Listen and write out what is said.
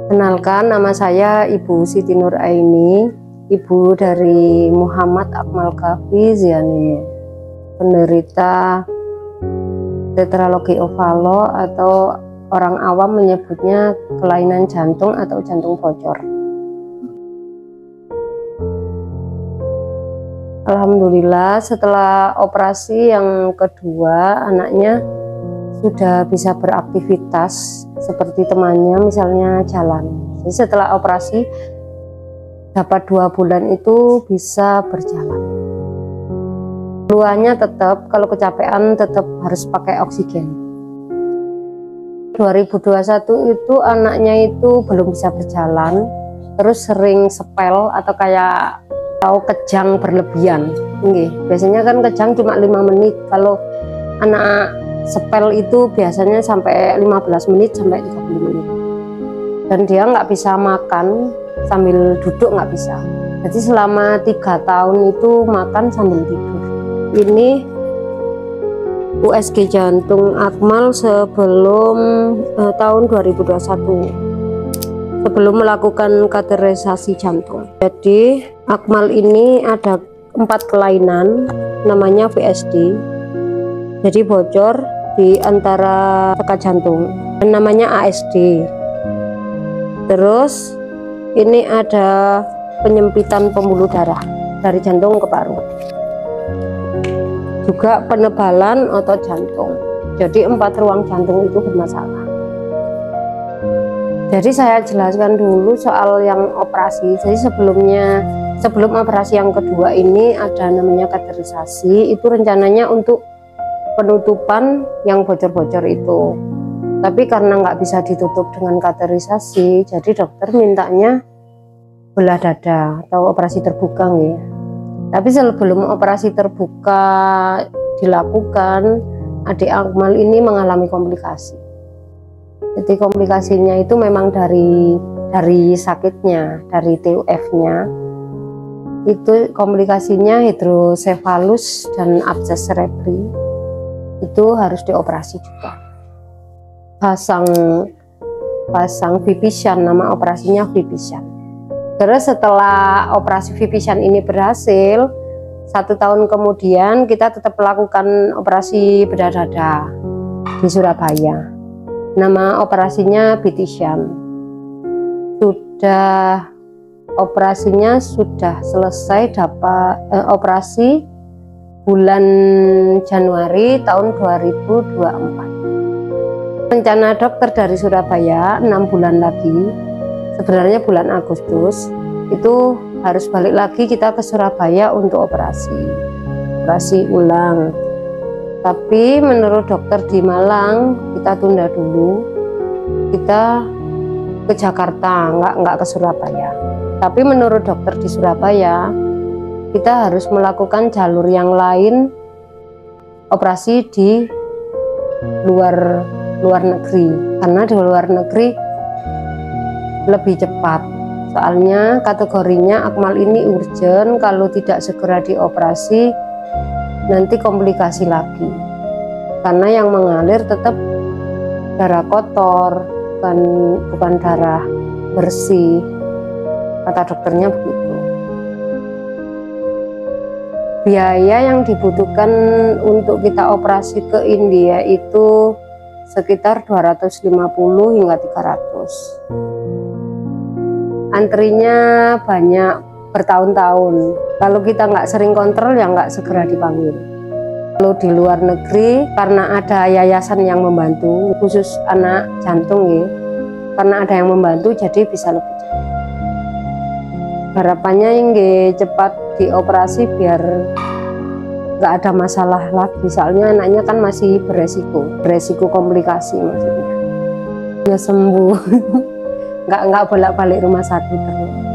Kenalkan, nama saya Ibu Siti Nur Aini, ibu dari Muhammad Akmal Kafi Zianino, penderita tetralogi ovalo atau orang awam menyebutnya kelainan jantung atau jantung bocor. Alhamdulillah, setelah operasi yang kedua, anaknya sudah bisa beraktivitas seperti temannya, misalnya jalan. Jadi setelah operasi dapat 2 bulan itu bisa berjalan. Keluhannya tetap, kalau kecapean tetap harus pakai oksigen. 2021 itu anaknya itu belum bisa berjalan, terus sering sepel atau kayak kejang berlebihan. Biasanya kan kejang cuma 5 menit, kalau anak sepel itu biasanya sampai 15 menit sampai 30 menit. Dan dia nggak bisa makan sambil duduk, nggak bisa. Jadi selama 3 tahun itu makan sambil tidur. Ini USG jantung Akmal sebelum tahun 2021, sebelum melakukan kateterisasi jantung. Jadi Akmal ini ada 4 kelainan, namanya VSD. Jadi bocor di antara tekat jantung, namanya ASD. Terus ini ada penyempitan pembuluh darah dari jantung ke paru, juga penebalan otot jantung. Jadi 4 ruang jantung itu bermasalah. Jadi saya jelaskan dulu soal yang operasi. Jadi sebelum operasi yang kedua ini ada namanya kateterisasi, itu rencananya untuk penutupan yang bocor-bocor itu, tapi karena nggak bisa ditutup dengan kateterisasi, jadi dokter mintanya belah dada atau operasi terbuka nih. Tapi sebelum operasi terbuka dilakukan, adik Akmal ini mengalami komplikasi. Jadi komplikasinya itu memang dari sakitnya, dari TUF-nya. Itu komplikasinya hidrosefalus dan abses cerebri. Itu harus dioperasi juga. Pasang Vipishan, nama operasinya Vipishan. Terus setelah operasi Vipishan ini berhasil, 1 tahun kemudian kita tetap melakukan operasi bedah dada di Surabaya. Nama operasinya Vitishan. Operasinya sudah selesai, dapat operasi bulan Januari tahun 2024. Rencana dokter dari Surabaya 6 bulan lagi, sebenarnya bulan Agustus, itu harus balik lagi kita ke Surabaya untuk operasi ulang. Tapi menurut dokter di Malang, kita tunda dulu, kita ke Jakarta, nggak ke Surabaya. Tapi menurut dokter di Surabaya, kita harus melakukan jalur yang lain, operasi di luar negeri, karena di luar negeri lebih cepat. Soalnya kategorinya Akmal ini urgent, kalau tidak segera dioperasi nanti komplikasi lagi, karena yang mengalir tetap darah kotor, bukan darah bersih, kata dokternya begitu. Biaya yang dibutuhkan untuk kita operasi ke India itu sekitar 250 hingga 300. Antrinya banyak, bertahun-tahun. Kalau kita nggak sering kontrol ya nggak segera dipanggil. Kalau di luar negeri, karena ada yayasan yang membantu, khusus anak jantung ya, karena ada yang membantu jadi bisa lebih cepat. Harapannya yang cepat dioperasi biar nggak ada masalah lagi, soalnya anaknya kan masih beresiko komplikasi, maksudnya ya sembuh. nggak bolak-balik rumah sakit terus.